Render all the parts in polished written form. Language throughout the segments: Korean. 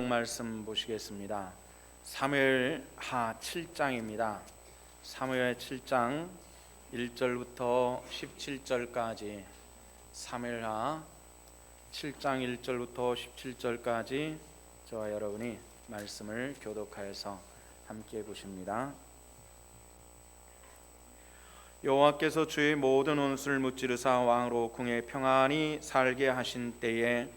말씀 보시겠습니다. 사무엘하 7장입니다. 사무엘 7장 1절부터 17절까지, 사무엘하 7장 1절부터 17절까지 저와 여러분이 말씀을 교독하여서 함께 보십니다. 여호와께서 주의 모든 원수를 무찌르사 왕으로 궁에 평안히 살게 하신 때에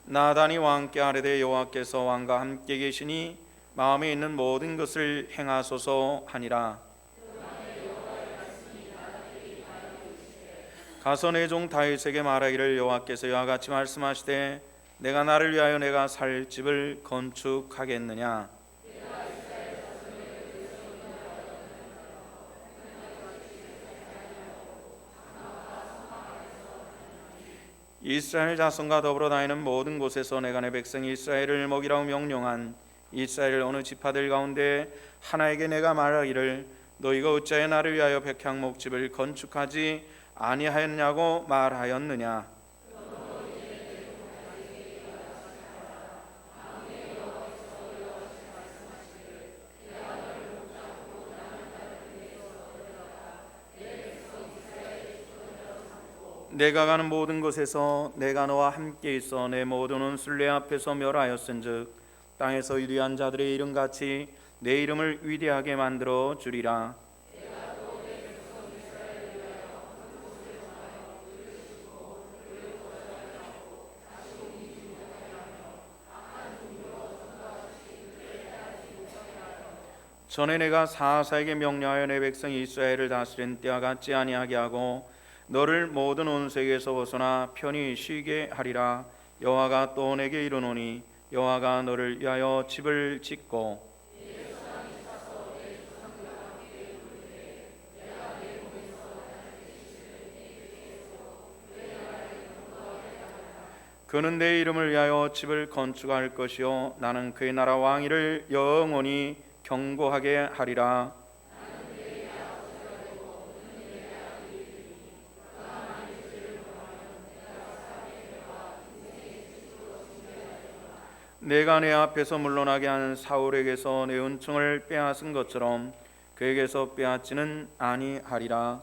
나단이 왕께 아뢰되 여호와께서 왕과 함께 계시니 마음에 있는 모든 것을 행하소서 하니라. 가서 내 종 다윗에게 말하기를 여호와께서 이와 같이 말씀하시되 내가 나를 위하여 내가 살 집을 건축하겠느냐. 이스라엘 자손과 더불어 다니는 모든 곳에서 내가 내 백성 이스라엘을 먹이라고 명령한 이스라엘 어느 지파들 가운데 하나에게 내가 말하기를 너희가 어찌하여 나를 위하여 백향목집을 건축하지 아니하였냐고 말하였느냐. 내가 가는 모든 곳에서 내가 너와 함께 있어 내 모든 원수를 내 앞에서 멸하였은즉 땅에서 위대한 자들의 이름같이 내 이름을 위대하게 만들어 주리라. 전에 내가 사사에게 명령하여 내 백성 이스라엘을 다스린 때와 같지 아니하게 하고 너를 모든 원수에게서 벗어나 편히 쉬게 하리라. 여호와가 또 내게 이르노니 여호와가 너를 위하여 집을 짓고 그는 내 이름을 위하여 집을 건축할 것이요 나는 그의 나라 왕위를 영원히 경고하게 하리라. 내가 내 앞에서 물러나게 한 사울에게서 내 은총을 빼앗은 것처럼 그에게서 빼앗지는 아니하리라.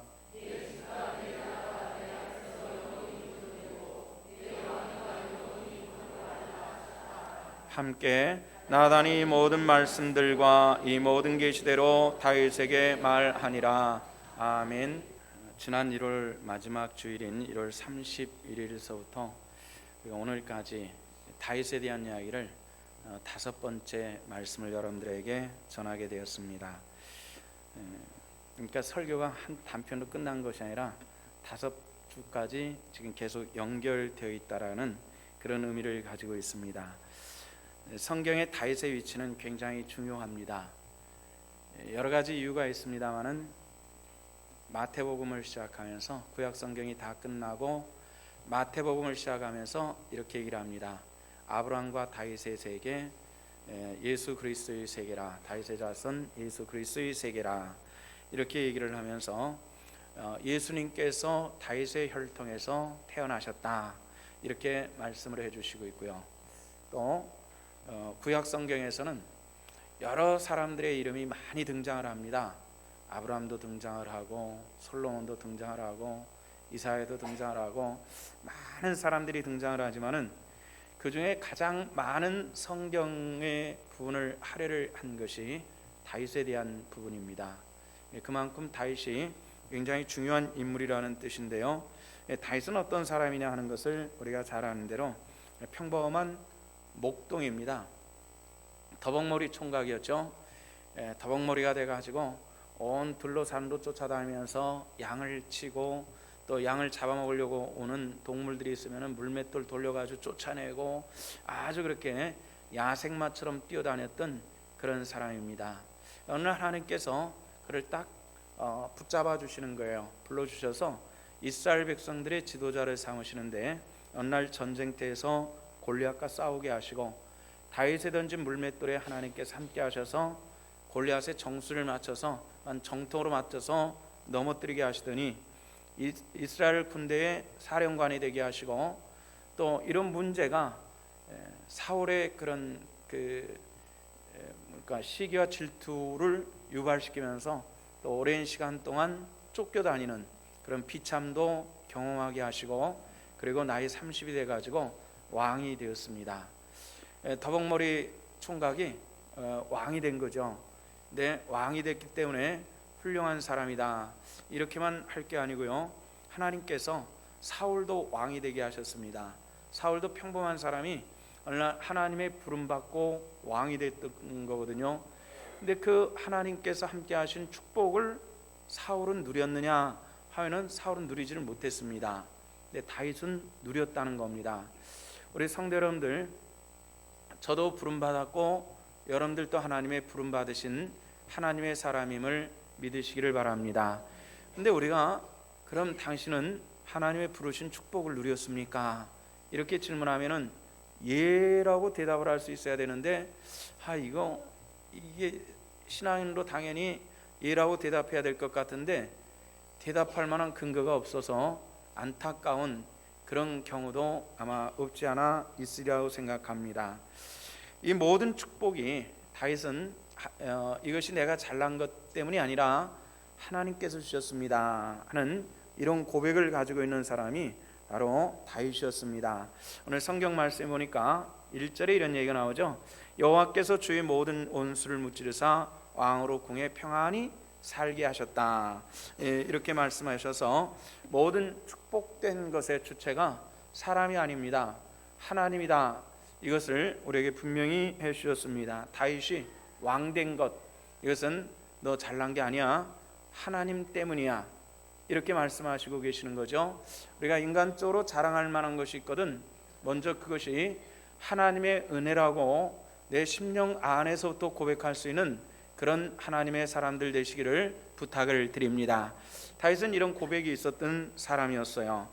함께 나단이 모든 말씀들과 이 모든 계시대로 다윗에게 말하니라. 아멘. 지난 1월 마지막 주일인 1월 31일서부터 오늘까지 다윗에 대한 이야기를 5번째 말씀을 여러분들에게 전하게 되었습니다. 그러니까 설교가 한 단편으로 끝난 것이 아니라 5주까지 지금 계속 연결되어 있다라는 그런 의미를 가지고 있습니다. 성경의 다윗의 위치는 굉장히 중요합니다. 여러 가지 이유가 있습니다만은 마태복음을 시작하면서 구약 성경이 다 끝나고 마태복음을 시작하면서 이렇게 얘기를 합니다. 아브라함과 다윗의 세계, 예수 그리스도의 세계라. 다윗의 자손 예수 그리스도의 세계라. 이렇게 얘기를 하면서 예수님께서 다윗의 혈통에서 태어나셨다. 이렇게 말씀을 해주시고 있고요. 또 구약 성경에서는 여러 사람들의 이름이 많이 등장을 합니다. 아브라함도 등장을 하고 솔로몬도 등장을 하고 이사야도 등장을 하고 많은 사람들이 등장을 하지만은 그 중에 가장 많은 성경의 부분을 할애를 한 것이 다윗에 대한 부분입니다. 그만큼 다윗이 굉장히 중요한 인물이라는 뜻인데요. 다윗은 어떤 사람이냐 하는 것을 우리가 잘 아는 대로 평범한 목동입니다. 더벅머리 총각이었죠. 더벅머리가 돼가지고 온 둘로산으로 쫓아다니면서 양을 치고 또 양을 잡아먹으려고 오는 동물들이 있으면 물맷돌 돌려가지고 쫓아내고 아주 그렇게 야생마처럼 뛰어다녔던 그런 사람입니다. 어느 날 하나님께서 그를 딱 붙잡아 주시는 거예요. 불러주셔서 이스라엘 백성들의 지도자를 삼으시는데 어느 날 전쟁터에서 골리앗과 싸우게 하시고 다윗에 던진 물맷돌에 하나님께서 함께 하셔서 골리앗의 정수를 맞춰서 정통으로 맞춰서 넘어뜨리게 하시더니 이스라엘 군대의 사령관이 되게 하시고, 또 이런 문제가 사울의 그런 그러니까 시기와 질투를 유발시키면서 또 오랜 시간 동안 쫓겨다니는 그런 비참도 경험하게 하시고, 그리고 나이 30이 돼가지고 왕이 되었습니다. 더벅머리 총각이 왕이 된 거죠. 근데 왕이 됐기 때문에 훌륭한 사람이다 이렇게만 할 게 아니고요, 하나님께서 사울도 왕이 되게 하셨습니다. 사울도 평범한 사람이 어느 날 하나님의 부름받고 왕이 됐던 거거든요. 근데 그 하나님께서 함께 하신 축복을 사울은 누렸느냐 하면은 사울은 누리지를 못했습니다. 근데 다윗은 누렸다는 겁니다. 우리 성도 여러분들, 저도 부름받았고 여러분들도 하나님의 부름받으신 하나님의 사람임을 믿으시기를 바랍니다. 근데 우리가 그럼 당신은 하나님의 부르신 축복을 누렸습니까? 이렇게 질문하면은 예라고 대답을 할 수 있어야 되는데, 이게 신앙인으로 당연히 예라고 대답해야 될 것 같은데 대답할 만한 근거가 없어서 안타까운 그런 경우도 아마 없지 않아 있으리라고 생각합니다. 이 모든 축복이 다윗은 이것이 내가 잘난 것 때문이 아니라 하나님께서 주셨습니다 하는 이런 고백을 가지고 있는 사람이 바로 다윗이었습니다. 오늘 성경 말씀에 보니까 1절에 이런 얘기가 나오죠. 여호와께서 주의 모든 원수를 무찌르사 왕으로 궁에 평안히 살게 하셨다. 이렇게 말씀하셔서 모든 축복된 것의 주체가 사람이 아닙니다, 하나님이다, 이것을 우리에게 분명히 해주셨습니다. 다윗이 왕된 것, 이것은 너 잘난 게 아니야, 하나님 때문이야, 이렇게 말씀하시고 계시는 거죠. 우리가 인간적으로 자랑할 만한 것이 있거든 먼저 그것이 하나님의 은혜라고 내 심령 안에서부터 고백할 수 있는 그런 하나님의 사람들 되시기를 부탁을 드립니다. 다윗은 이런 고백이 있었던 사람이었어요.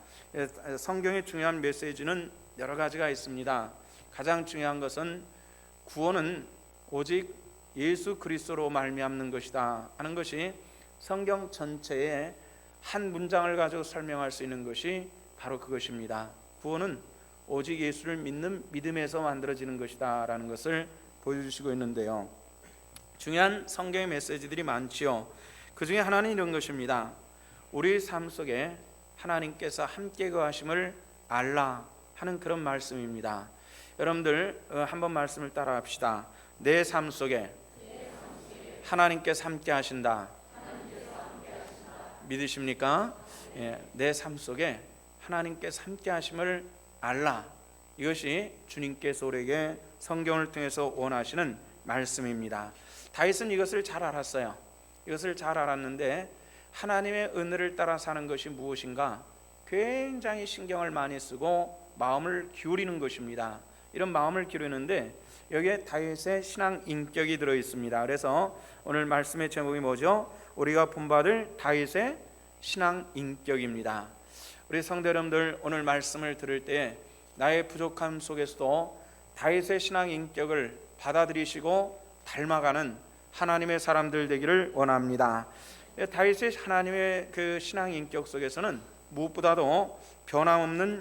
성경의 중요한 메시지는 여러 가지가 있습니다. 가장 중요한 것은 구원은 오직 예수 그리스도로 말미암는 것이다 하는 것이 성경 전체의 한 문장을 가지고 설명할 수 있는 것이 바로 그것입니다. 구원은 오직 예수를 믿는 믿음에서 만들어지는 것이다 라는 것을 보여주시고 있는데요, 중요한 성경의 메시지들이 많지요. 그 중에 하나는 이런 것입니다. 우리 삶 속에 하나님께서 함께 거하심을 알라 하는 그런 말씀입니다. 여러분들 한번 말씀을 따라 합시다. 내 삶 속에 하나님께서 함께 하신다. 믿으십니까? 내 삶 속에 하나님께서 함께 하심을 알라, 이것이 주님께서 우리에게 성경을 통해서 원하시는 말씀입니다. 다윗은 이것을 잘 알았어요. 이것을 잘 알았는데 하나님의 은혜를 따라 사는 것이 무엇인가 굉장히 신경을 많이 쓰고 마음을 기울이는 것입니다. 이런 마음을 기울이는데 여기에 다윗의 신앙 인격이 들어 있습니다. 그래서 오늘 말씀의 제목이 뭐죠? 우리가 본받을 다윗의 신앙 인격입니다. 우리 성도 여러분들, 오늘 말씀을 들을 때 나의 부족함 속에서도 다윗의 신앙 인격을 받아들이시고 닮아가는 하나님의 사람들 되기를 원합니다. 다윗의 하나님의 그 신앙 인격 속에서는 무엇보다도 변함없이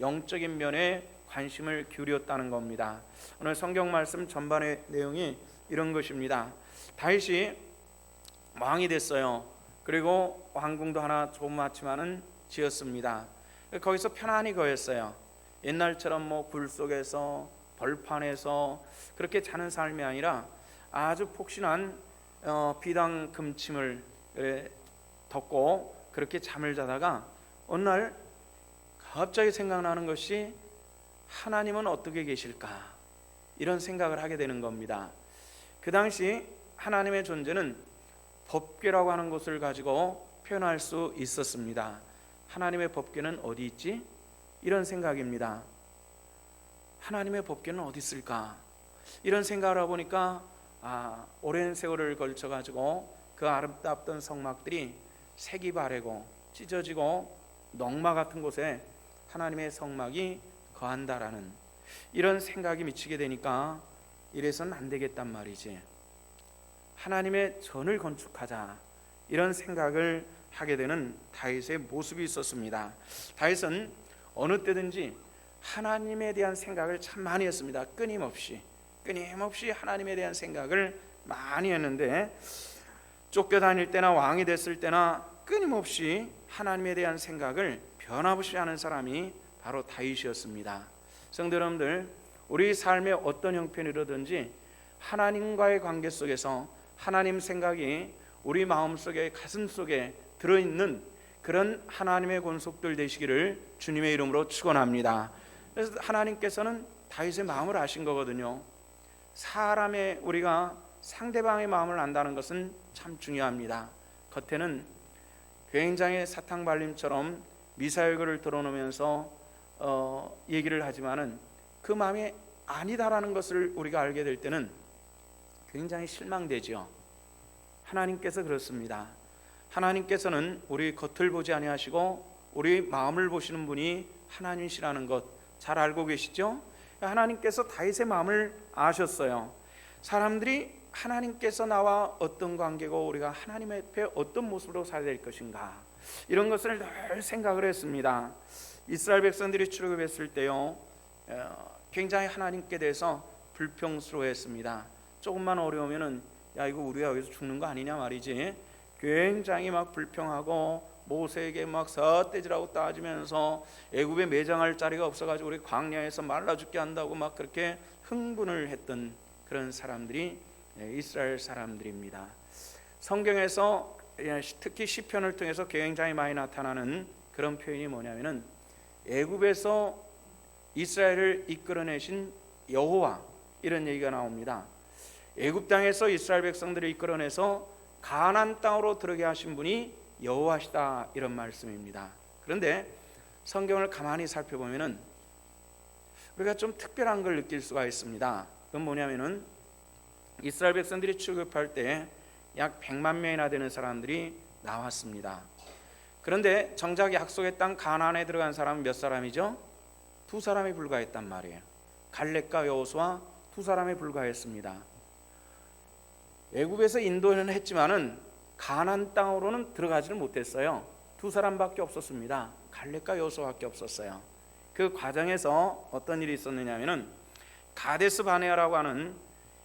영적인 면에 관심을 기울였다는 겁니다. 오늘 성경 말씀 전반의 내용이 이런 것입니다. 다윗이 왕이 됐어요. 그리고 왕궁도 하나 조그맣지만은 지었습니다. 거기서 편안히 거했어요. 옛날처럼 굴 속에서 벌판에서 그렇게 자는 삶이 아니라 아주 폭신한 비당 금침을 덮고 그렇게 잠을 자다가 어느 날 갑자기 생각나는 것이 하나님은 어떻게 계실까, 이런 생각을 하게 되는 겁니다. 그 당시 하나님의 존재는 법궤라고 하는 것을 가지고 표현할 수 있었습니다. 하나님의 법궤는 어디 있지? 이런 생각입니다. 하나님의 법궤는 어디 있을까? 이런 생각을 하고 보니까 오랜 세월을 걸쳐 가지고 그 아름답던 성막들이 색이 바래고 찢어지고 넝마 같은 곳에 하나님의 성막이 거한다라는 이런 생각이 미치게 되니까 이래서는 안 되겠단 말이지. 하나님의 전을 건축하자, 이런 생각을 하게 되는 다윗의 모습이 있었습니다. 다윗은 어느 때든지 하나님에 대한 생각을 참 많이 했습니다. 끊임없이 하나님에 대한 생각을 많이 했는데, 쫓겨다닐 때나 왕이 됐을 때나 끊임없이 하나님에 대한 생각을 변함없이 하는 사람이 바로 다윗이었습니다. 성도 여러분들, 우리 삶의 어떤 형편이라든지 하나님과의 관계 속에서 하나님 생각이 우리 마음속에, 가슴속에 들어있는 그런 하나님의 권속들 되시기를 주님의 이름으로 축원합니다. 그래서 하나님께서는 다윗의 마음을 아신 거거든요. 사람의, 우리가 상대방의 마음을 안다는 것은 참 중요합니다. 겉에는 굉장히 사탕발림처럼 미사여구를 드러내면서 얘기를 하지만은 그 마음이 아니다라는 것을 우리가 알게 될 때는 굉장히 실망되죠. 하나님께서 그렇습니다. 하나님께서는 우리 겉을 보지 아니하시고 우리 마음을 보시는 분이 하나님이시라는 것 잘 알고 계시죠? 하나님께서 다윗의 마음을 아셨어요. 사람들이 하나님께서 나와 어떤 관계고 우리가 하나님 앞에 어떤 모습으로 살아야 될 것인가, 이런 것을 늘 생각을 했습니다. 이스라엘 백성들이 출애굽했을 때요, 굉장히 하나님께 대해서 불평스러워했습니다. 조금만 어려우면은 야, 이거 우리가 여기서 죽는 거 아니냐 말이지. 굉장히 막 불평하고 모세에게 막 삿대질하고 따지면서 애굽에 매장할 자리가 없어가지고 우리 광야에서 말라 죽게 한다고 막 그렇게 흥분을 했던 그런 사람들이 이스라엘 사람들입니다. 성경에서 특히 시편을 통해서 굉장히 많이 나타나는 그런 표현이 뭐냐면은 애굽에서 이스라엘을 이끌어내신 여호와, 이런 얘기가 나옵니다. 애굽 땅에서 이스라엘 백성들을 이끌어내서 가나안 땅으로 들어게 하신 분이 여호와시다, 이런 말씀입니다. 그런데 성경을 가만히 살펴보면은 우리가 좀 특별한 걸 느낄 수가 있습니다. 그건 뭐냐면은 이스라엘 백성들이 출애굽할 때 약 100만 명이나 되는 사람들이 나왔습니다. 그런데 정작 약속의 땅 가나안에 들어간 사람은 몇 사람이죠? 2사람이 불과했단 말이에요. 갈렙과 여호수아 2사람이 불과했습니다. 애굽에서 인도는 했지만은 가나안 땅으로는 들어가지를 못했어요. 2사람밖에 없었습니다. 갈렙과 여호수아밖에 없었어요. 그 과정에서 어떤 일이 있었느냐면은 가데스 바네아라고 하는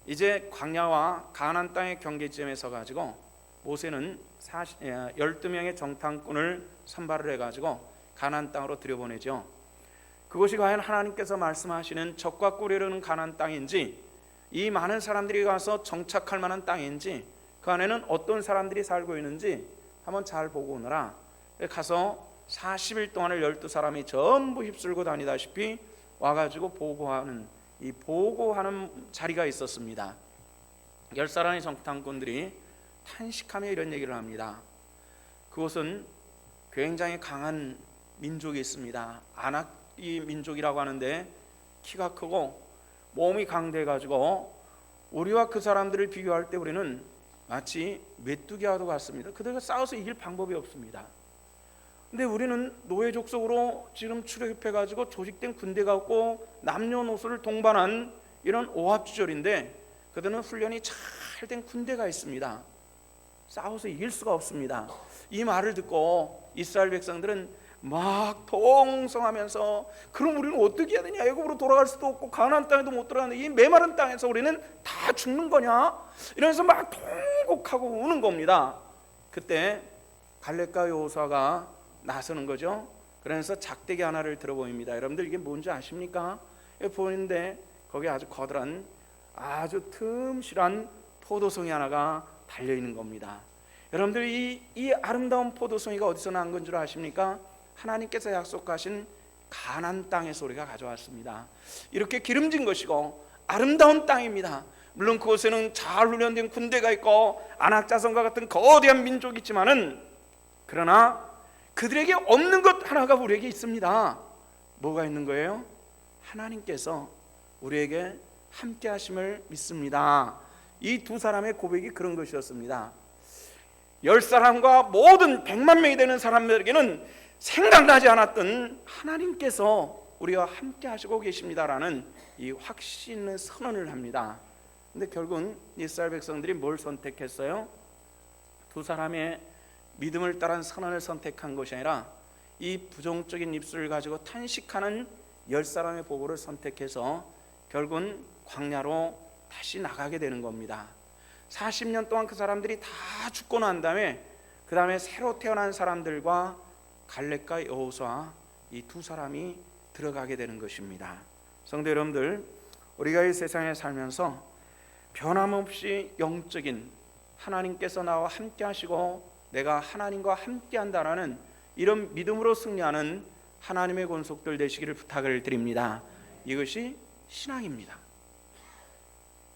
이제 광야와 가나안 땅의 경계점에 서 가지고 모세는 12명의 정탐꾼을 선발을 해가지고 가나안 땅으로 들여보내죠. 그것이 과연 하나님께서 말씀하시는 적과 꿀이르는 가나안 땅인지, 이 많은 사람들이 가서 정착할 만한 땅인지, 그 안에는 어떤 사람들이 살고 있는지 한번 잘 보고 오너라. 가서 40일 동안을 12사람이 전부 휩쓸고 다니다시피 와가지고 보고하는, 이 보고하는 자리가 있었습니다. 10사람의 정탐꾼들이 탄식하며 이런 얘기를 합니다. 그곳은 굉장히 강한 민족이 있습니다. 아낙이 민족이라고 하는데 키가 크고 몸이 강대해가지고 우리와 그 사람들을 비교할 때 우리는 마치 메뚜기와도 같습니다. 그들과 싸워서 이길 방법이 없습니다. 근데 우리는 노예 족속으로 지금 출애굽해가지고 조직된 군대가 없고 남녀노소를 동반한 이런 오합지졸인데 그들은 훈련이 잘 된 군대가 있습니다. 싸워서 이길 수가 없습니다. 이 말을 듣고 이스라엘 백성들은 막 동성하면서, 그럼 우리는 어떻게 해야 되냐, 애굽으로 돌아갈 수도 없고 가나안 땅에도 못 들어가는데 이 메마른 땅에서 우리는 다 죽는 거냐, 이러면서 막 통곡하고 우는 겁니다. 그때 갈렙과 여호수아가 나서는 거죠. 그래서 작대기 하나를 들어 보입니다. 여러분들 이게 뭔지 아십니까? 보이는데 거기 아주 거대한, 아주 틈실한 포도송이 하나가 달려있는 겁니다. 여러분들 이 아름다운 포도송이가 어디서 난 건 줄 아십니까? 하나님께서 약속하신 가나안 땅에서 우리가 가져왔습니다. 이렇게 기름진 것이고 아름다운 땅입니다. 물론 그곳에는 잘 훈련된 군대가 있고 안악자손과 같은 거대한 민족이 있지만은, 그러나 그들에게 없는 것 하나가 우리에게 있습니다. 뭐가 있는 거예요? 하나님께서 우리에게 함께 하심을 믿습니다. 이 2사람의 고백이 그런 것이었습니다. 10사람과 모든 100만 명이 되는 사람들에게는 생각나지 않았던 하나님께서 우리와 함께 하시고 계십니다라는 이 확신 있는 선언을 합니다. 근데 결국은 이스라엘 백성들이 뭘 선택했어요? 2사람의 믿음을 따른 선언을 선택한 것이 아니라 이 부정적인 입술을 가지고 탄식하는 10사람의 보고를 선택해서 결국은 광야로 다시 나가게 되는 겁니다. 40년 동안 그 사람들이 다 죽고 난 다음에 그 다음에 새로 태어난 사람들과 갈렙과 여호수아 이 두 사람이 들어가게 되는 것입니다. 성도 여러분들, 우리가 이 세상에 살면서 변함없이 영적인 하나님께서 나와 함께 하시고 내가 하나님과 함께 한다라는 이런 믿음으로 승리하는 하나님의 권속들 되시기를 부탁을 드립니다. 이것이 신앙입니다.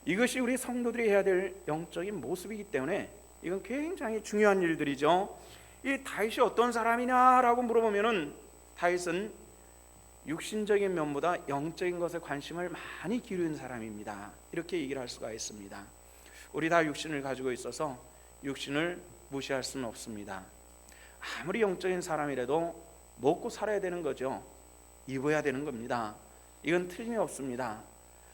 이것이 우리 성도들이 해야 될 영적인 모습이기 때문에 이건 굉장히 중요한 일들이죠. 이 다윗이 어떤 사람이냐라고 물어보면은 다윗은 육신적인 면보다 영적인 것에 관심을 많이 기울인 사람입니다. 이렇게 얘기를 할 수가 있습니다. 우리 다 육신을 가지고 있어서 육신을 무시할 수는 없습니다. 아무리 영적인 사람이라도 먹고 살아야 되는 거죠. 입어야 되는 겁니다. 이건 틀림이 없습니다.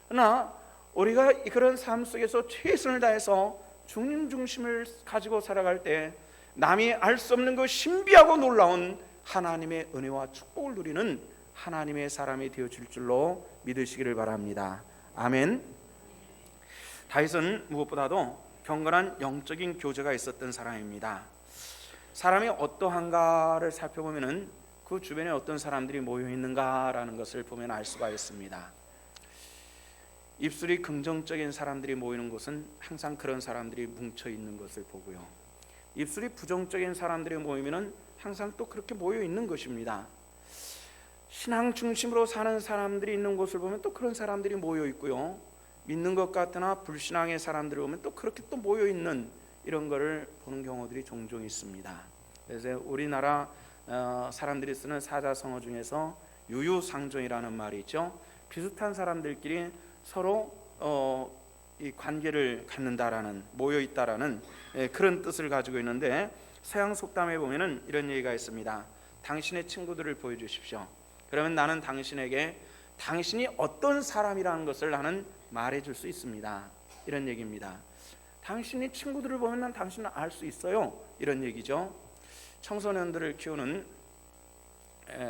그러나 우리가 그런 삶 속에서 최선을 다해서 주님 중심을 가지고 살아갈 때 남이 알 수 없는 그 신비하고 놀라운 하나님의 은혜와 축복을 누리는 하나님의 사람이 되어질 줄로 믿으시기를 바랍니다. 아멘. 다윗은 무엇보다도 경건한 영적인 교제가 있었던 사람입니다. 사람이 어떠한가를 살펴보면 그 주변에 어떤 사람들이 모여 있는가라는 것을 보면 알 수가 있습니다. 입술이 긍정적인 사람들이 모이는 곳은 항상 그런 사람들이 뭉쳐 있는 것을 보고요. 입술이 부정적인 사람들이 모이면 항상 또 그렇게 모여 있는 것입니다. 신앙 중심으로 사는 사람들이 있는 곳을 보면 또 그런 사람들이 모여 있고요. 믿는 것 같으나 불신앙의 사람들을 보면 또 그렇게 또 모여 있는 이런 거를 보는 경우들이 종종 있습니다. 그래서 우리나라 사람들이 쓰는 사자성어 중에서 유유상종이라는 말이 있죠. 비슷한 사람들끼리 서로 이 관계를 갖는다라는, 모여 있다라는 그런 뜻을 가지고 있는데, 서양 속담에 보면은 이런 얘기가 있습니다. 당신의 친구들을 보여주십시오. 그러면 나는 당신에게 당신이 어떤 사람이라는 것을 나는 말해줄 수 있습니다. 이런 얘기입니다. 당신이 친구들을 보면 난 당신을 알 수 있어요. 이런 얘기죠. 청소년들을 키우는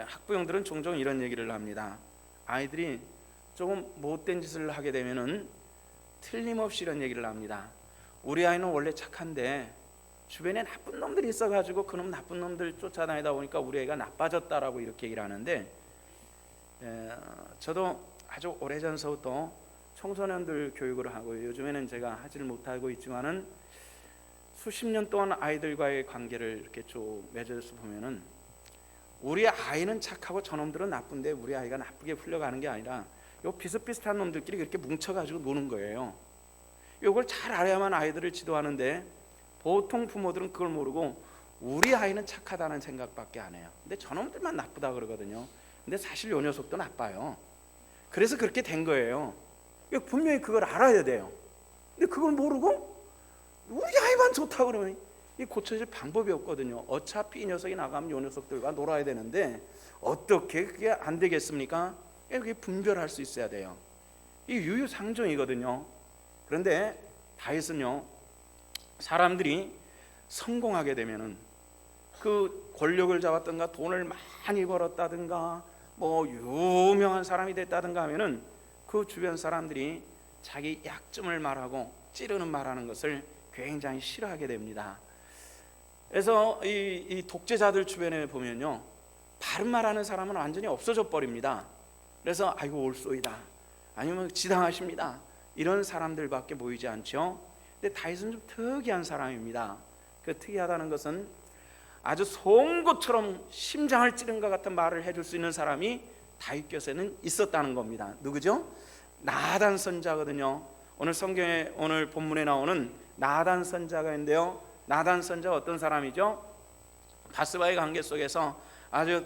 학부형들은 종종 이런 얘기를 합니다. 아이들이 조금 못된 짓을 하게 되면은 틀림없이 이런 얘기를 합니다. 우리 아이는 원래 착한데 주변에 나쁜 놈들이 있어가지고 그놈 나쁜 놈들 쫓아다니다 보니까 우리 아이가 나빠졌다라고 이렇게 얘기를 하는데, 저도 아주 오래전서부터 청소년들 교육을 하고 요즘에는 제가 하지를 못하고 있지만은 수십 년 동안 아이들과의 관계를 이렇게 쭉 맺어서 보면은 우리 아이는 착하고 저놈들은 나쁜데 우리 아이가 나쁘게 풀려가는 게 아니라 요 비슷비슷한 놈들끼리 그렇게 뭉쳐가지고 노는 거예요. 요걸 잘 알아야만 아이들을 지도하는데 보통 부모들은 그걸 모르고 우리 아이는 착하다는 생각밖에 안 해요. 근데 저놈들만 나쁘다 그러거든요. 근데 사실 요 녀석도 나빠요. 그래서 그렇게 된 거예요. 분명히 그걸 알아야 돼요. 근데 그걸 모르고 우리 아이만 좋다 그러면 이 고쳐질 방법이 없거든요. 어차피 이 녀석이 나가면 요 녀석들과 놀아야 되는데 어떻게 그게 안 되겠습니까? 그게 분별할 수 있어야 돼요. 이 유유상종이거든요. 그런데 다윗은요, 사람들이 성공하게 되면은 그 권력을 잡았던가 돈을 많이 벌었다든가 뭐 유명한 사람이 됐다든가 하면은 그 주변 사람들이 자기 약점을 말하고 찌르는 말하는 것을 굉장히 싫어하게 됩니다. 그래서 이 독재자들 주변에 보면요, 바른 말하는 사람은 완전히 없어져 버립니다. 그래서 아이고 올소이다, 아니면 지당하십니다, 이런 사람들밖에 모이지 않죠. 근데 다윗은 좀 특이한 사람입니다. 그 특이하다는 것은 아주 송곳처럼 심장을 찌른 것 같은 말을 해줄 수 있는 사람이 다윗 곁에는 있었다는 겁니다. 누구죠? 나단 선자거든요. 오늘 성경에, 오늘 본문에 나오는 나단 선자가 있는데요, 나단 선자가 어떤 사람이죠? 바스바의 관계 속에서 아주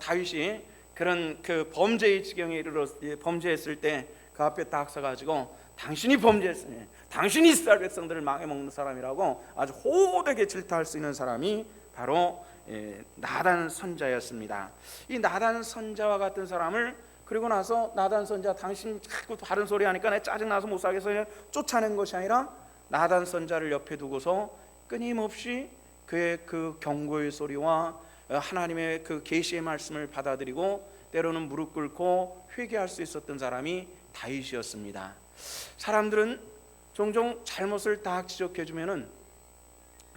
다윗이 그런 그 범죄의 지경에 이르러 범죄했을 때 그 앞에 딱 서가지고 당신이 범죄했으니 당신이 이스라엘 백성들을 망해먹는 사람이라고 아주 호되게 질타할 수 있는 사람이 바로 나단 선자였습니다. 이 나단 선자와 같은 사람을, 그리고 나서 나단 선자, 당신 자꾸 바른 소리 하니까 내 짜증나서 못 살겠어 쫓아낸 것이 아니라 나단 선자를 옆에 두고서 끊임없이 그의 그 경고의 소리와 하나님의 그 계시의 말씀을 받아들이고 때로는 무릎 꿇고 회개할 수 있었던 사람이 다윗이었습니다. 사람들은 종종 잘못을 딱 지적해 주면은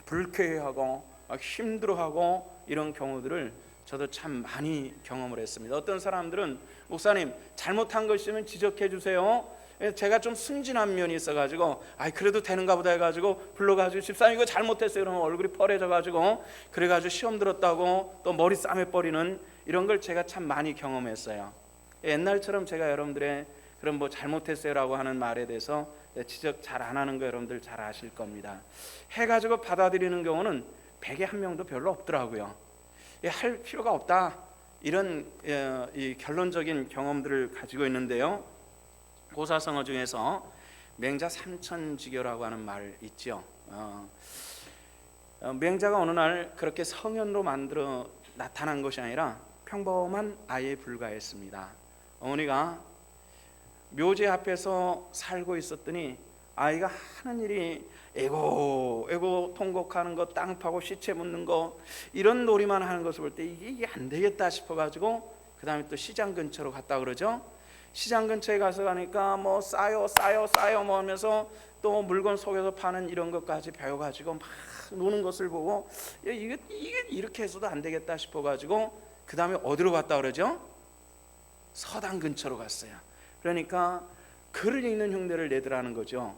불쾌해하고 힘들어하고 이런 경우들을 저도 참 많이 경험을 했습니다. 어떤 사람들은 목사님 잘못한 것 있으면 지적해 주세요. 제가 좀 순진한 면이 있어가지고 그래도 되는가 보다 해가지고 불러가지고 집사님 이거 잘못했어요 그러면 얼굴이 펄해져가지고 그래가지고 시험 들었다고 또 머리 싸매버리는 이런 걸 제가 참 많이 경험했어요. 옛날처럼 제가 여러분들의 그런 뭐 잘못했어요라고 하는 말에 대해서 지적 잘 안 하는 거 여러분들 잘 아실 겁니다. 해가지고 받아들이는 경우는 100에 1명도 별로 없더라고요. 할 필요가 없다 이런 이 결론적인 경험들을 가지고 있는데요. 고사성어 중에서 맹자 삼천지교라고 하는 말 있죠. 맹자가 어느 날 그렇게 성현으로 만들어 나타난 것이 아니라 평범한 아이에 불과했습니다. 어머니가 묘지 앞에서 살고 있었더니 아이가 하는 일이 에고 통곡하는 거, 땅 파고 시체 묻는 거 이런 놀이만 하는 것을 볼 때 이게 안 되겠다 싶어가지고 그 다음에 또 시장 근처로 갔다 그러죠. 시장 근처에 가서 가니까 뭐 싸요 뭐 하면서 또 물건 속에서 파는 이런 것까지 배워가지고 막 노는 것을 보고 이게 이렇게 해서도 안 되겠다 싶어가지고 그 다음에 어디로 갔다 그러죠? 서당 근처로 갔어요. 그러니까 글을 읽는 흉내를 내더라는 거죠.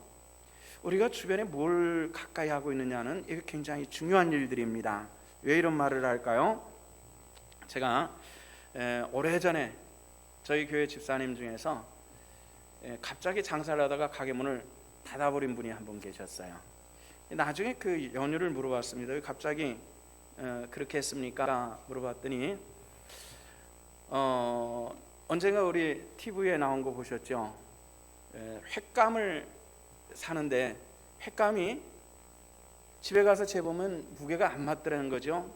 우리가 주변에 뭘 가까이 하고 있느냐는 이게 굉장히 중요한 일들입니다. 왜 이런 말을 할까요? 제가 오래전에 저희 교회 집사님 중에서 갑자기 장사를 하다가 가게 문을 닫아버린 분이 한 분 계셨어요. 나중에 그 연유를 물어봤습니다. 왜 갑자기 그렇게 했습니까? 물어봤더니 언젠가 우리 TV에 나온 거 보셨죠? 횟감을 사는데 횟감이 집에 가서 재보면 무게가 안 맞더라는 거죠.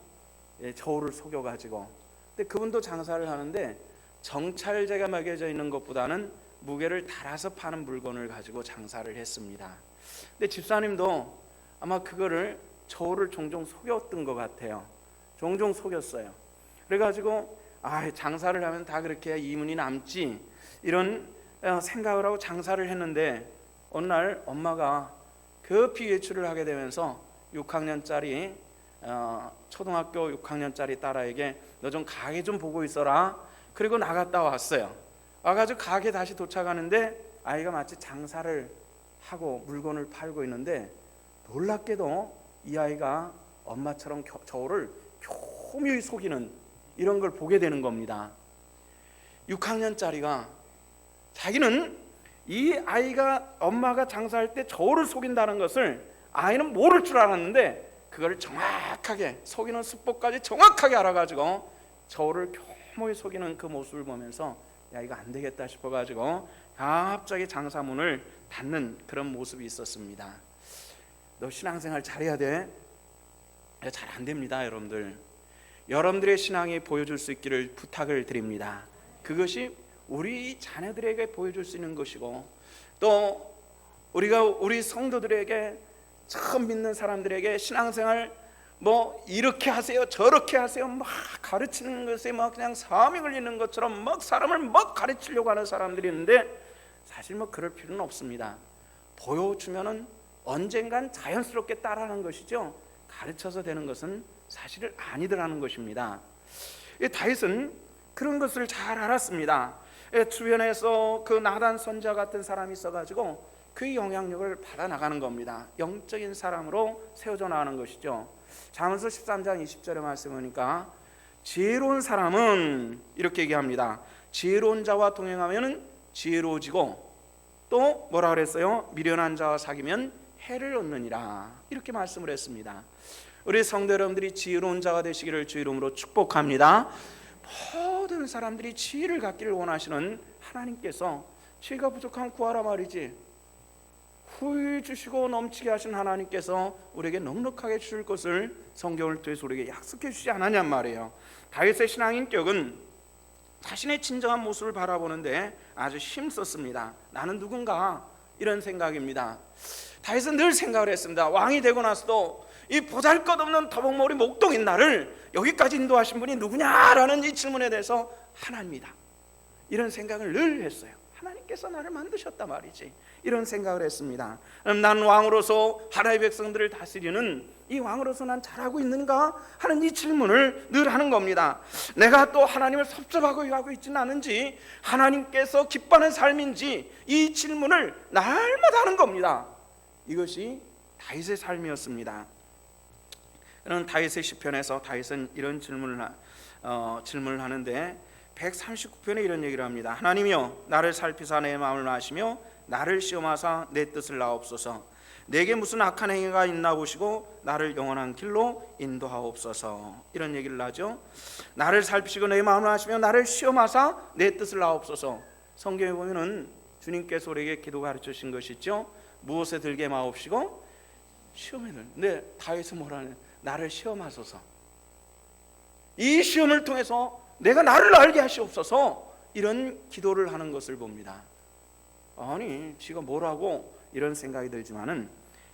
저울을 속여가지고. 근데 그분도 장사를 하는데 정찰제가 매겨져 있는 것보다는 무게를 달아서 파는 물건을 가지고 장사를 했습니다. 근데 집사님도 아마 그거를 저울을 종종 속였던 것 같아요. 종종 속였어요. 그래가지고 장사를 하면 다 그렇게 이문이 남지 이런 생각을 하고 장사를 했는데 어느 날 엄마가 급히 외출을 하게 되면서 6학년짜리 초등학교 6학년짜리 딸아이에게 너 좀 가게 좀 보고 있어라. 그리고 나갔다 왔어요. 와가지고 가게 다시 도착하는데 아이가 마치 장사를 하고 물건을 팔고 있는데 놀랍게도 이 아이가 엄마처럼 저울을 교묘히 속이는 이런 걸 보게 되는 겁니다. 6학년짜리가 자기는 이 아이가 엄마가 장사할 때 저울을 속인다는 것을 아이는 모를 줄 알았는데 그걸 정확하게 속이는 수법까지 정확하게 알아가지고 저울을 교묘히 속이는 그 모습을 보면서 야 이거 안 되겠다 싶어가지고 갑자기 장사문을 닫는 그런 모습이 있었습니다. 너 신앙생활 잘해야 돼. 잘 안 됩니다. 여러분들의 신앙이 보여줄 수 있기를 부탁을 드립니다. 그것이 우리 자녀들에게 보여줄 수 있는 것이고 또 우리 성도들에게 처음 믿는 사람들에게 신앙생활 뭐 이렇게 하세요 저렇게 하세요 막 가르치는 것에 막 그냥 사람이 걸리는 것처럼 막 사람을 막 가르치려고 하는 사람들이 있는데 사실 뭐 그럴 필요는 없습니다. 보여주면은 언젠간 자연스럽게 따라하는 것이죠. 가르쳐서 되는 것은 사실 아니더라는 것입니다. 다윗은 그런 것을 잘 알았습니다. 주변에서 그 나단 선자 같은 사람이 있어가지고 그 영향력을 받아 나가는 겁니다. 영적인 사람으로 세워져 나가는 것이죠. 잠언서 13장 20절의 말씀 보니까 지혜로운 사람은 이렇게 얘기합니다. 지혜로운 자와 동행하면 지혜로워지고 또 뭐라 그랬어요? 미련한 자와 사귀면 해를 얻느니라 이렇게 말씀을 했습니다. 우리 성도 여러분들이 지혜로운 자가 되시기를 주 이름으로 축복합니다. 모든 사람들이 지혜를 갖기를 원하시는 하나님께서 지혜가 부족하면 구하라 말이지 후히 주시고 넘치게 하신 하나님께서 우리에게 넉넉하게 주실 것을 성경을 통해서 우리에게 약속해 주지 않았냔 말이에요. 다윗의 신앙인격은 자신의 진정한 모습을 바라보는데 아주 힘썼습니다. 나는 누군가 이런 생각입니다. 다윗은 늘 생각을 했습니다. 왕이 되고 나서도 이 보잘것없는 더벅머리 목동인 나를 여기까지 인도하신 분이 누구냐라는 이 질문에 대해서 하나님이다, 이런 생각을 늘 했어요. 하나님께서 나를 만드셨단 말이지, 이런 생각을 했습니다. 난 왕으로서 하나님의 백성들을 다스리는 이 왕으로서 난 잘하고 있는가 하는 이 질문을 늘 하는 겁니다. 내가 또 하나님을 섭섭하고 하고 있지는 않은지, 하나님께서 기뻐하는 삶인지, 이 질문을 날마다 하는 겁니다. 이것이 다윗의 삶이었습니다. 그런 다윗의 시편에서 다윗은 이런 질문을 하는데 139편에 이런 얘기를 합니다. 하나님이여, 나를 살피사 내 마음을 아시며 나를 시험하사 내 뜻을 나옵소서. 내게 무슨 악한 행위가 있나 보시고 나를 영원한 길로 인도하옵소서. 이런 얘기를 하죠. 나를 살피시고 내 마음을 아시며 나를 시험하사 내 뜻을 나옵소서. 성경에 보면은 주님께서 우리에게 기도 가르쳐 주신 것이 있죠. 무엇에 들게 마옵시고 시험에 들. 근데 다윗은 뭐라는, 나를 시험하소서. 이 시험을 통해서 내가 나를 알게 하시옵소서, 이런 기도를 하는 것을 봅니다. 아니 지가 뭐라고 이런 생각이 들지만은,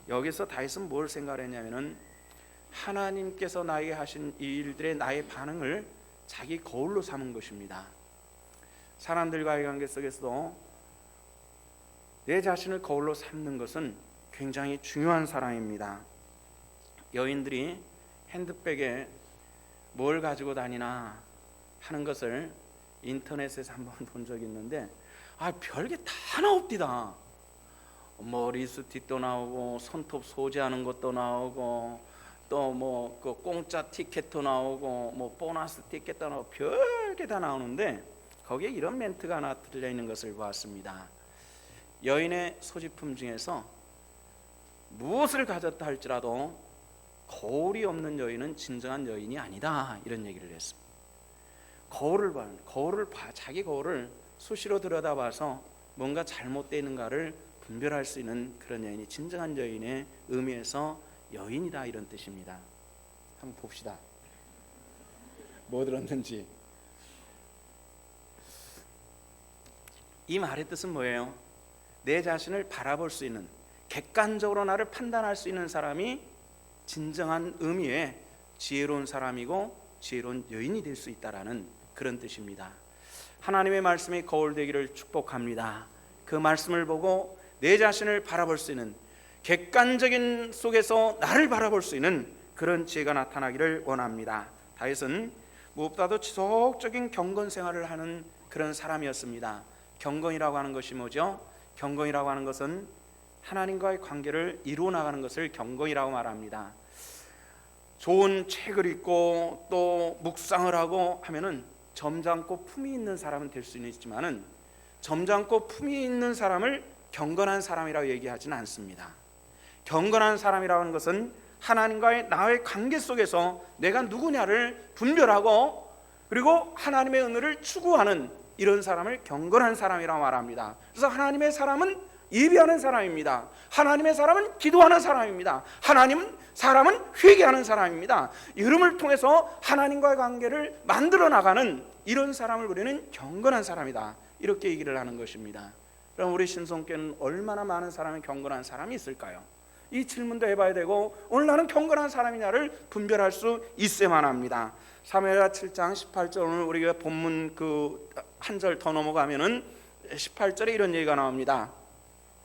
여기서 다윗은 뭘 생각을 했냐면은 하나님께서 나에게 하신 이 일들에 나의 반응을 자기 거울로 삼은 것입니다. 사람들과의 관계 속에서도 내 자신을 거울로 삼는 것은 굉장히 중요한 사람입니다. 여인들이 핸드백에 뭘 가지고 다니나 하는 것을 인터넷에서 한번 본 적이 있는데, 별게 다 나옵디다. 뭐 립스틱도 나오고 손톱 소지하는 것도 나오고, 또 뭐 그 공짜 티켓도 나오고, 뭐 보너스 티켓도 나오고, 별게 다 나오는데 거기에 이런 멘트가 하나 들려 있는 것을 보았습니다. 여인의 소지품 중에서 무엇을 가졌다 할지라도 거울이 없는 여인은 진정한 여인이 아니다, 이런 얘기를 했습니다. 자기 거울을 수시로 들여다봐서 뭔가 잘못되어 있는가를 분별할 수 있는 그런 여인이 진정한 여인의 의미에서 여인이다, 이런 뜻입니다. 한번 봅시다. 뭐 들었는지. 이 말의 뜻은 뭐예요? 내 자신을 바라볼 수 있는, 객관적으로 나를 판단할 수 있는 사람이 진정한 의미의 지혜로운 사람이고 지혜로운 여인이 될 수 있다라는 그런 뜻입니다. 하나님의 말씀이 거울 되기를 축복합니다. 그 말씀을 보고 내 자신을 바라볼 수 있는, 객관적인 속에서 나를 바라볼 수 있는 그런 지혜가 나타나기를 원합니다. 다윗은 무엇보다도 지속적인 경건 생활을 하는 그런 사람이었습니다. 경건이라고 하는 것이 뭐죠? 경건이라고 하는 것은 하나님과의 관계를 이루어 나가는 것을 경건이라고 말합니다. 좋은 책을 읽고 또 묵상을 하고 하면은 점잖고 품위 있는 사람은 될 수는 있지만은, 점잖고 품위 있는 사람을 경건한 사람이라고 얘기하지는 않습니다. 경건한 사람이라고 하는 것은 하나님과의 나의 관계 속에서 내가 누구냐를 분별하고, 그리고 하나님의 은혜를 추구하는 이런 사람을 경건한 사람이라고 말합니다. 그래서 하나님의 사람은 예배하는 사람입니다. 하나님의 사람은 기도하는 사람입니다. 사람은 회개하는 사람입니다. 이름을 통해서 하나님과의 관계를 만들어 나가는 이런 사람을 우리는 경건한 사람이다, 이렇게 얘기를 하는 것입니다. 그럼 우리 신성교회는 얼마나 많은 사람이 경건한 사람이 있을까요? 이 질문도 해봐야 되고, 오늘 나는 경건한 사람이냐를 분별할 수 있어야만 합니다. 사무엘하 7장 18절, 오늘 우리가 본문 그 한 절 더 넘어가면은 18절에 이런 얘기가 나옵니다.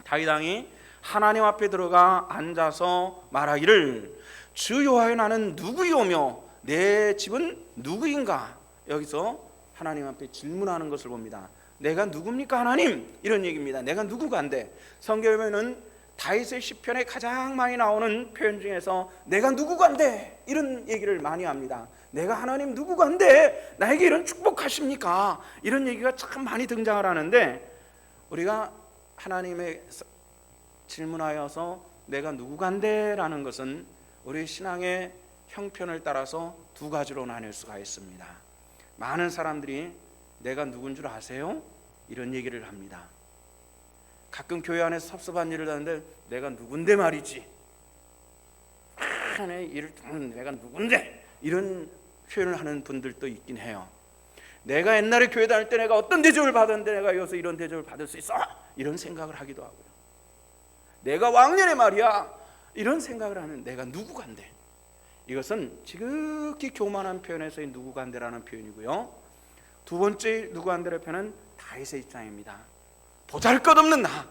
다윗 왕이 하나님 앞에 들어가 앉아서 말하기를, 주 여호와여, 나는 누구이오며 내 집은 누구인가? 여기서 하나님 앞에 질문하는 것을 봅니다. 내가 누굽니까 하나님? 이런 얘기입니다. 내가 누구간데? 성경에 보면은 다윗의 시편에 가장 많이 나오는 표현 중에서 내가 누구간데, 이런 얘기를 많이 합니다. 내가 하나님 누구간데 나에게 이런 축복하십니까? 이런 얘기가 참 많이 등장을 하는데, 우리가 하나님의 질문하여서 내가 누구간데 라는 것은 우리 신앙의 형편을 따라서 두 가지로 나눌 수가 있습니다. 많은 사람들이 내가 누군 줄 아세요? 이런 얘기를 합니다. 가끔 교회 안에서 섭섭한 일을 하는데 내가 누군데 말이지, 내 일을 듣는 내가 누군데, 이런 표현을 하는 분들도 있긴 해요. 내가 옛날에 교회 다닐 때 내가 어떤 대접을 받았는데 내가 여기서 이런 대접을 받을 수 있어? 이런 생각을 하기도 하고요. 내가 왕년에 말이야, 이런 생각을 하는 내가 누구간데, 이것은 지극히 교만한 표현에서의 누구간데라는 표현이고요. 두 번째 누구간데라는 표현은 다윗의 입장입니다. 보잘것없는 나,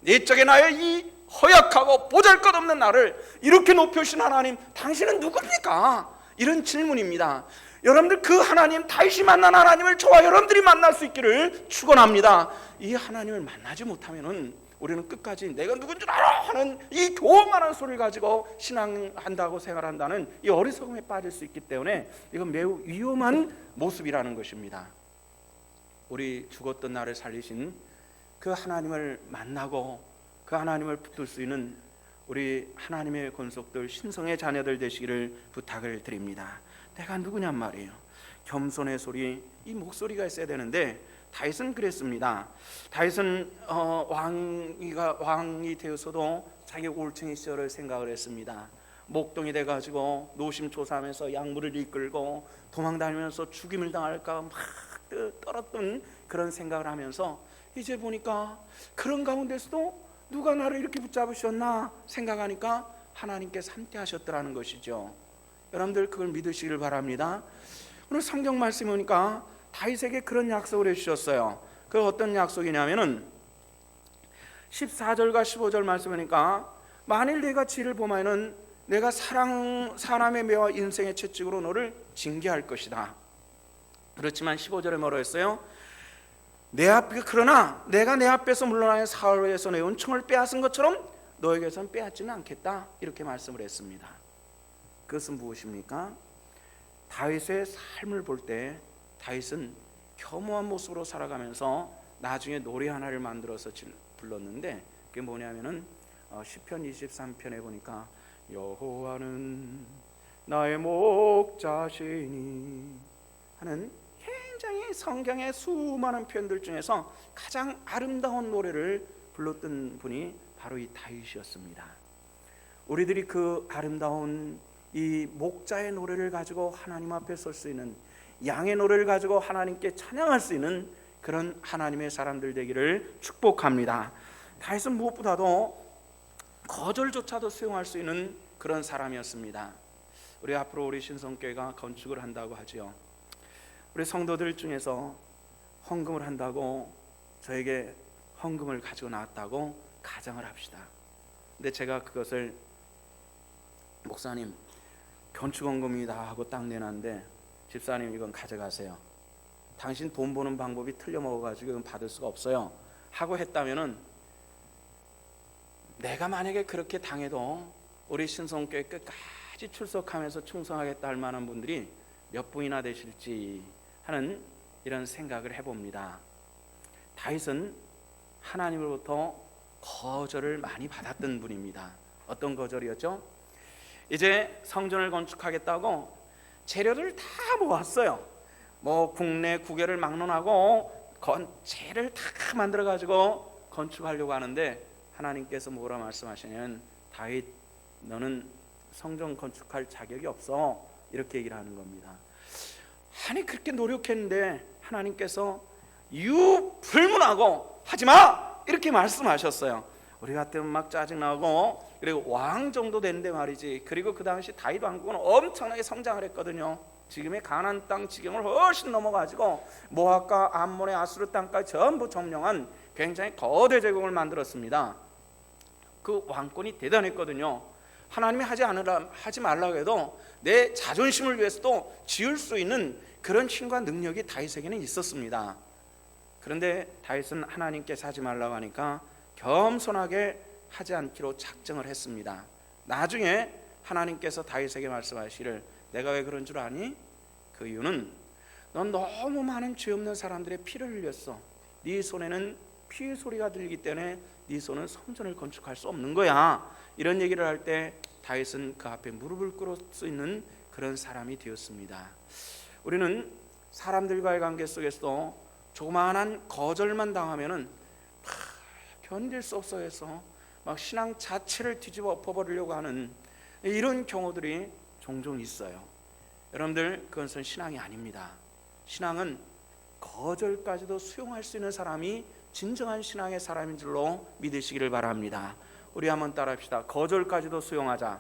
내적의 나의 이 허약하고 보잘것없는 나를 이렇게 높여주신 하나님, 당신은 누굽니까? 이런 질문입니다. 여러분들, 그 하나님, 다윗이 만난 하나님을 저와 여러분들이 만날 수 있기를 축원합니다. 이 하나님을 만나지 못하면은 우리는 끝까지 내가 누군 줄 알아 하는 이 교만한 소리를 가지고 신앙한다고 생활한다는 이 어리석음에 빠질 수 있기 때문에 이건 매우 위험한 모습이라는 것입니다. 우리 죽었던 나를 살리신 그 하나님을 만나고 그 하나님을 붙들 수 있는 우리 하나님의 권속들, 신성의 자녀들 되시기를 부탁을 드립니다. 내가 누구냔 말이에요. 겸손의 소리, 이 목소리가 있어야 되는데 다윗은 그랬습니다. 다윗은 왕이 되어서도 자기 올챙이 시절을 생각을 했습니다. 목동이 돼가지고 노심초사하면서 약물을 이끌고 도망다니면서 죽임을 당할까 막 떨었던 그런 생각을 하면서 이제 보니까 그런 가운데서도 누가 나를 이렇게 붙잡으셨나 생각하니까 하나님께서 함께 하셨더라는 것이죠. 여러분들 그걸 믿으시길 바랍니다. 오늘 성경 말씀에 보니까 다윗에게 그런 약속을 해주셨어요. 그 어떤 약속이냐면은 14절과 15절 말씀이니까 만일 내가 지를 범하여는 내가 사람의 매와 인생의 채찍으로 너를 징계할 것이다. 그렇지만 15절에 뭐라 했어요? 그러나 내가 내 앞에서 물러나여 사울에서 내 은총을 빼앗은 것처럼 너에게서는 빼앗지는 않겠다, 이렇게 말씀을 했습니다. 그것은 무엇입니까? 다윗의 삶을 볼 때 다윗은 겸허한 모습으로 살아가면서 나중에 노래 하나를 만들어서 불렀는데 그게 뭐냐면은 시편 23편에 보니까 여호와는 나의 목자시니 하는 굉장히 성경의 수많은 표현들 중에서 가장 아름다운 노래를 불렀던 분이 바로 이 다윗이었습니다. 우리들이 그 아름다운 이 목자의 노래를 가지고 하나님 앞에 설 수 있는, 양의 노래를 가지고 하나님께 찬양할 수 있는 그런 하나님의 사람들 되기를 축복합니다. 다윗은 무엇보다도 거절조차도 수용할 수 있는 그런 사람이었습니다. 우리 앞으로 우리 신성교회가 건축을 한다고 하지요. 우리 성도들 중에서 헌금을 한다고 저에게 헌금을 가지고 나왔다고 가정을 합시다. 근데 제가 그것을 목사님 건축헌금이다 하고 딱 내놨는데 집사님 이건 가져가세요. 당신 돈 버는 방법이 틀려 먹어가지고 이건 받을 수가 없어요 하고 했다면은 내가 만약에 그렇게 당해도 우리 신성교회 끝까지 출석하면서 충성하겠다 할 만한 분들이 몇 분이나 되실지 하는 이런 생각을 해봅니다. 다윗은 하나님으로부터 거절을 많이 받았던 분입니다. 어떤 거절이었죠? 이제 성전을 건축하겠다고 재료를 다 모았어요. 뭐 국내 국외를 막론하고 재를 다 만들어 가지고 건축하려고 하는데 하나님께서 뭐라 말씀하시냐면 다윗 너는 성전 건축할 자격이 없어, 이렇게 얘기를 하는 겁니다. 아니 그렇게 노력했는데 하나님께서 유불문하고 하지마 이렇게 말씀하셨어요. 우리 같으면 막 짜증나고, 그리고 왕 정도 됐는데 말이지. 그리고 그 당시 다윗 왕국은 엄청나게 성장을 했거든요. 지금의 가나안 땅 지경을 훨씬 넘어가지고 모압과 암몬의 아수르 땅까지 전부 점령한 굉장히 거대 제국을 만들었습니다. 그 왕권이 대단했거든요. 하나님이 하지 말라고 해도 내 자존심을 위해서도 지을 수 있는 그런 힘과 능력이 다윗에게는 있었습니다. 그런데 다윗은 하나님께서 하지 말라고 하니까 겸손하게 하지 않기로 작정을 했습니다. 나중에 하나님께서 다윗에게 말씀하시기를 내가 왜 그런 줄 아니? 그 이유는 넌 너무 많은 죄 없는 사람들의 피를 흘렸어. 네 손에는 피의 소리가 들리기 때문에 네 손은 성전을 건축할 수 없는 거야. 이런 얘기를 할 때 다윗은 그 앞에 무릎을 꿇을 수 있는 그런 사람이 되었습니다. 우리는 사람들과의 관계 속에서도 조그마한 거절만 당하면은 견딜 수 없어 해서 막 신앙 자체를 뒤집어 엎어버리려고 하는 이런 경우들이 종종 있어요. 여러분들 그것은 신앙이 아닙니다. 신앙은 거절까지도 수용할 수 있는 사람이 진정한 신앙의 사람인 줄로 믿으시기를 바랍니다. 우리 한번 따라합시다. 거절까지도 수용하자.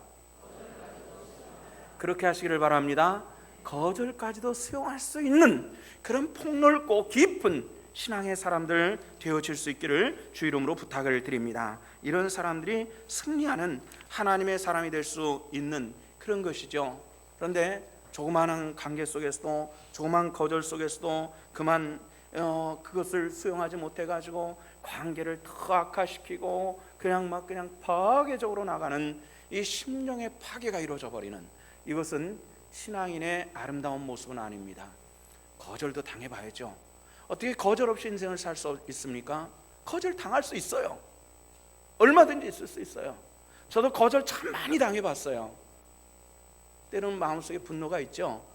그렇게 하시기를 바랍니다. 거절까지도 수용할 수 있는 그런 폭넓고 깊은 신앙의 사람들 되어질 수 있기를 주 이름으로 부탁을 드립니다. 이런 사람들이 승리하는 하나님의 사람이 될 수 있는 그런 것이죠. 그런데 조그마한 관계 속에서도, 조그마한 거절 속에서도 그것을 수용하지 못해가지고 관계를 더 악화시키고 그냥 파괴적으로 나가는 이 심령의 파괴가 이루어져 버리는, 이것은 신앙인의 아름다운 모습은 아닙니다. 거절도 당해봐야죠. 어떻게 거절 없이 인생을 살 수 있습니까? 거절 당할 수 있어요. 얼마든지 있을 수 있어요. 저도 거절 참 많이 당해봤어요. 때로는 마음속에 분노가 있죠.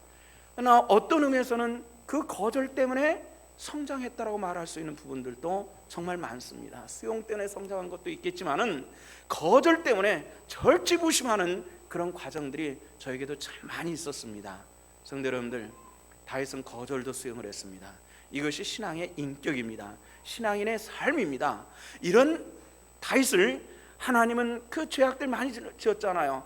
그러나 어떤 의미에서는 그 거절 때문에 성장했다라고 말할 수 있는 부분들도 정말 많습니다. 수용 때문에 성장한 것도 있겠지만은 거절 때문에 절치부심하는 그런 과정들이 저에게도 참 많이 있었습니다. 성도 여러분들, 다윗은 거절도 수용을 했습니다. 이것이 신앙의 인격입니다. 신앙인의 삶입니다. 이런 다윗을 하나님은 그 죄악들 많이 지었잖아요.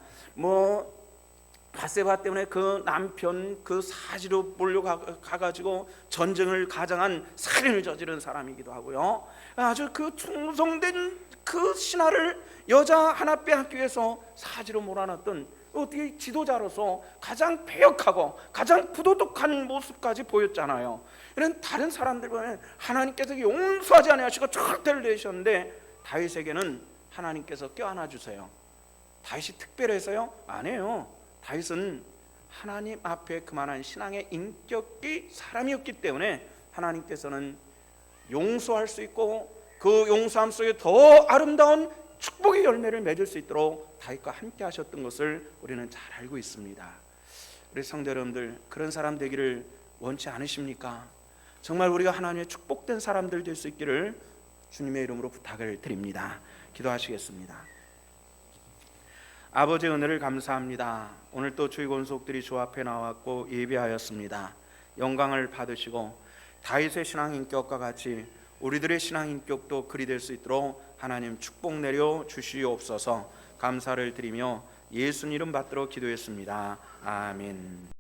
바세바 때문에 그 남편 그 사지로 몰려가가지고 전쟁을 가장한 살인을 저지른 사람이기도 하고요. 아주 그 충성된 그 신하를 여자 하나 빼앗기 위해서 사지로 몰아넣었던, 어떻게 지도자로서 가장 배역하고 가장 부도덕한 모습까지 보였잖아요. 이런 다른 사람들은 하나님께서 용서하지 아니하시고 절대를 내셨는데 다윗에게는 하나님께서 껴안아 주세요. 다윗이 특별해서요? 아니에요. 다윗은 하나님 앞에 그만한 신앙의 인격이 사람이었기 때문에 하나님께서는 용서할 수 있고 그 용서함 속에 더 아름다운 축복의 열매를 맺을 수 있도록 다윗과 함께 하셨던 것을 우리는 잘 알고 있습니다. 우리 성도 여러분들, 그런 사람 되기를 원치 않으십니까? 정말 우리가 하나님의 축복된 사람들 될 수 있기를 주님의 이름으로 부탁을 드립니다. 기도하시겠습니다. 아버지의 은혜를 감사합니다. 오늘 또 주의 권속들이 주 앞에 나왔고 예배하였습니다. 영광을 받으시고 다윗의 신앙 인격과 같이 우리들의 신앙 인격도 그리 될 수 있도록 하나님 축복 내려 주시옵소서. 감사를 드리며 예수님 이름 받들어 기도했습니다. 아멘.